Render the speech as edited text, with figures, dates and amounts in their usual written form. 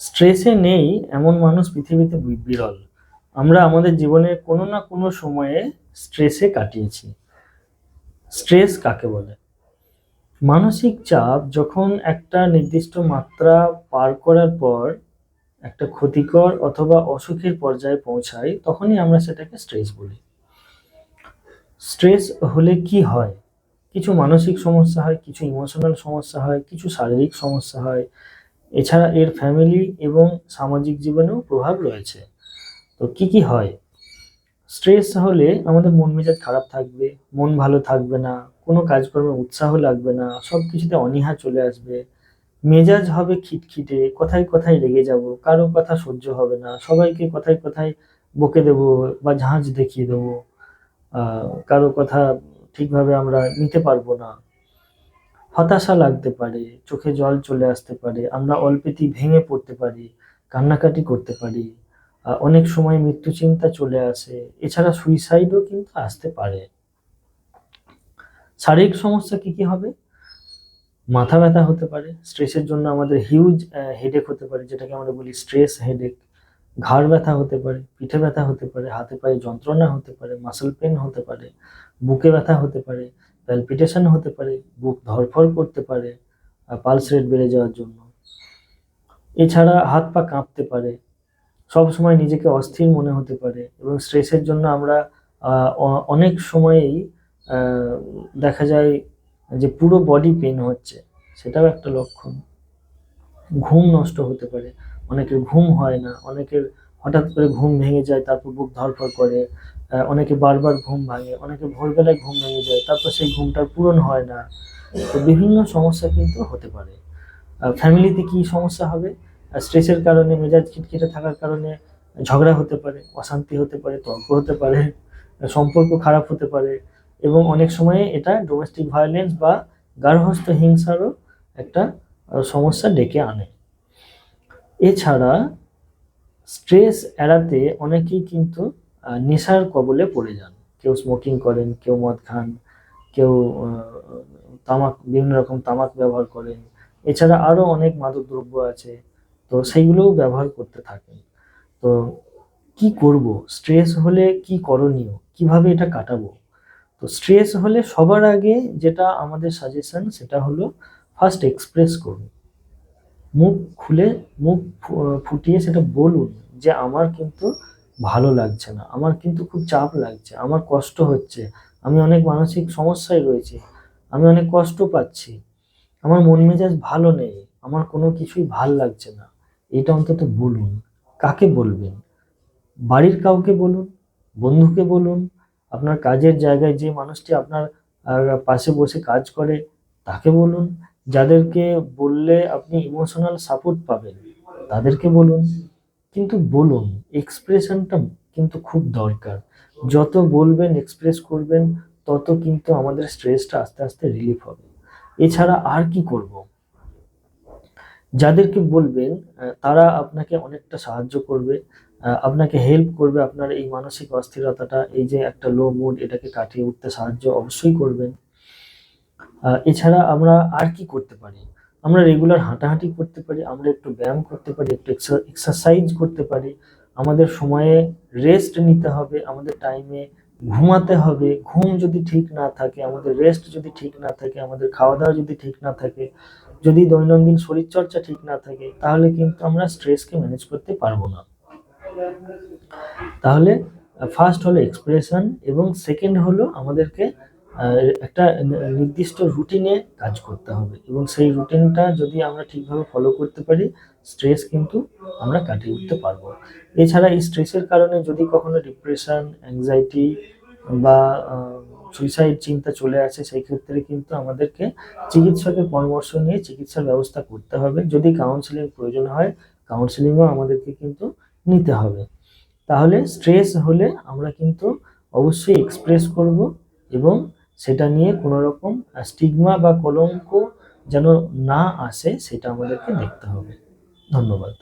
স্ট্রেসে নেই এমন মানুষ পৃথিবীতে বিরল। আমরা আমাদের জীবনে কোনো না কোনো সময়ে স্ট্রেসে কাটিয়েছি। স্ট্রেস কাকে বলে? মানসিক চাপ যখন একটা নির্দিষ্ট মাত্রা পার করার পর একটা ক্ষতিকর অথবা অসুখের পর্যায়ে পৌঁছায়, তখনই আমরা সেটাকে স্ট্রেস বলি। স্ট্রেস হলে কি হয়? কিছু মানসিক সমস্যা হয়, কিছু ইমোশনাল সমস্যা হয়, কিছু শারীরিক সমস্যা হয়। এছাড়া এর ফ্যামিলি এবং সামাজিক জীবনেও প্রভাব রয়েছে। তো কি হয়? স্ট্রেস হলে আমাদের মন মেজাজ খারাপ থাকবে, মন ভালো থাকবে না, কোনো কাজকর্মে উৎসাহ লাগবে না, সবকিছুতে অনীহা চলে আসবে, মেজাজ হবে খিটখিটে, কথায় কথায় রেগে যাব, কারো কথা সহ্য হবে না, সবাইকে কথায় কথায় বকে দেব বা ঝাঁজ দেখিয়ে দেবো, কারো কথা ঠিকভাবে আমরা নিতে পারবো না, হতাশা লাগতে পারে, চোখে জল চলে আসতে পারে, আমরা অল্পেতেই ভেঙে পড়তে পারি, কান্নাকাটি করতে পারি, অনেক সময় মৃত্যু চিন্তা চলে আসে। এছাড়া সুইসাইডও কিন্তু আসতে পারে। শারীরিক সমস্যা কি হবে? মাথা ব্যথা হতে পারে, স্ট্রেসের জন্য আমাদের হিউজ হেডেক হতে পারে, যেটাকে আমরা বলি স্ট্রেস হেডেক। ঘাড় ব্যথা হতে পারে, পিঠে ব্যথা হতে পারে, হাতে পায়ে যন্ত্রণা হতে পারে, মাসল পেন হতে পারে, বুকে ব্যথা হতে পারে, প্যালপিটেশন হতে পারে, বুক ধড়ফড় করতে পারে পালস রেট বেড়ে যাওয়ার জন্য। এছাড়া হাত পা কাঁপতে পারে, সব সময় নিজেকে অস্থির মনে হতে পারে, এবং স্ট্রেসের জন্য আমরা অনেক সময়েই দেখা যায় যে পুরো বডি পেন হচ্ছে, সেটাও একটা লক্ষণ। ঘুম নষ্ট হতে পারে, অনেকের ঘুম হয় না, অনেকের হঠাৎ করে ঘুম ভেঙে যায়, তারপর বুক ধড়ফড় করে, অনেকে বারবার ঘুম ভাঙে, অনেকে ভোরবেলায় ঘুম ভেঙে যায়, তারপর সেই ঘুমটার পূরণ হয় না। তো বিভিন্ন সমস্যা কিন্তু হতে পারে। ফ্যামিলিতে কি সমস্যা হবে? স্ট্রেসের কারণে, মেজাজ খিটখিটে থাকার কারণে ঝগড়া হতে পারে, অশান্তি হতে পারে, তর্ক হতে পারে, সম্পর্ক খারাপ হতে পারে, এবং অনেক সময়ে এটা ডোমেস্টিক ভায়োলেন্স বা গার্হস্থ্য হিংসারও একটা সমস্যা ডেকে আনে। এছাড়া স্ট্রেস এড়াতে অনেকেই কিন্তু নেশার কবলে পড়ে যান। কেউ স্মোকিং করেন, কেউ মদ খান, কেউ বিভিন্ন রকম তামাক ব্যবহার করেন। এছাড়া আরো অনেক মাদক দ্রব্য আছে, তো সেইগুলোও ব্যবহার করতে থাকেন। তো কি করব? স্ট্রেস হলে কি করণীয়? কিভাবে এটা কাটাবো? তো স্ট্রেস হলে সবার আগে যেটা আমাদের সাজেশন, সেটা হলো ফার্স্ট এক্সপ্রেস করুন। মুখ খুলে, মুখ ফুটিয়ে সেটা বলুন যে আমার কিন্তু ভালো লাগছে না, আমার কিন্তু খুব চাপ লাগছে, আমার কষ্ট হচ্ছে, আমি অনেক মানসিক সমস্যায় রয়েছি, আমি অনেক কষ্ট পাচ্ছি, আমার মন মেজাজ ভালো নেই, আমার কোনো কিছুই ভাল লাগছে না। এটা অন্তত বলুন। কাকে বলবেন? বাড়ির কাউকে বলুন, বন্ধুকে বলুন, আপনার কাজের জায়গায় যে মানুষটি আপনার পাশে বসে কাজ করে তাকে বলুন, যাদেরকে বললে আপনি ইমোশনাল সাপোর্ট পাবেন তাদেরকে বলুন। কিন্তু বলুন, এক্সপ্রেশনটা কিন্তু খুব দরকার। যত বলবেন, এক্সপ্রেস করবেন, তত কিন্তু আমাদের স্ট্রেসটা আস্তে আস্তে রিলিফ হবে। এছাড়া আর কি করব? যাদেরকে বলবেন তারা আপনাকে অনেকটা সাহায্য করবে, আপনাকে হেল্প করবে, আপনার এই মানসিক অস্থিরতাটা, এই যে একটা লো মুড, এটাকে কাটিয়ে উঠতে সাহায্য অবশ্যই করবেন। এছাড়া আমরা আর কি করতে পারি? আমরা রেগুলার হাঁটাহাঁটি করতে পারি, আমরা একটু ব্যায়াম করতে পারি, একটু এক্সারসাইজ করতে পারি, আমাদের সময়ে রেস্ট নিতে হবে, আমাদের টাইমে ঘুমাতে হবে। ঘুম যদি ঠিক না থাকে, আমাদের রেস্ট যদি ঠিক না থাকে, আমাদের খাওয়া দাওয়া যদি ঠিক না থাকে, যদি দৈনন্দিন শরীরচর্চা ঠিক না থাকে, তাহলে কিন্তু আমরা স্ট্রেসকে ম্যানেজ করতে পারবো না। তাহলে ফার্স্ট হলো এক্সপ্রেশন, এবং সেকেন্ড হলো আমাদেরকে একটা নির্দিষ্ট রুটিনে কাজ করতে হবে, এবং সেই রুটিনটা যদি আমরা ঠিকভাবে ফলো করতে পারি, স্ট্রেস কিন্তু আমরা কাটিয়ে উঠতে পারবো। এছাড়া এই স্ট্রেসের কারণে যদি কখনো ডিপ্রেশন, অ্যাংজাইটি বা সুইসাইড চিন্তা চলে আসে, সেই ক্ষেত্রে কিন্তু আমাদেরকে চিকিৎসকের পরামর্শ নিয়ে চিকিৎসার ব্যবস্থা করতে হবে। যদি কাউন্সিলিং প্রয়োজন হয়, কাউন্সিলিংও আমাদেরকে কিন্তু নিতে হবে। তাহলে স্ট্রেস হলে আমরা কিন্তু অবশ্যই এক্সপ্রেস করব, এবং সেটা নিয়ে কোনো রকম স্টিগমা বা কলঙ্ক যেন না আসে, সেটা আমাদেরকে দেখতে হবে। ধন্যবাদ।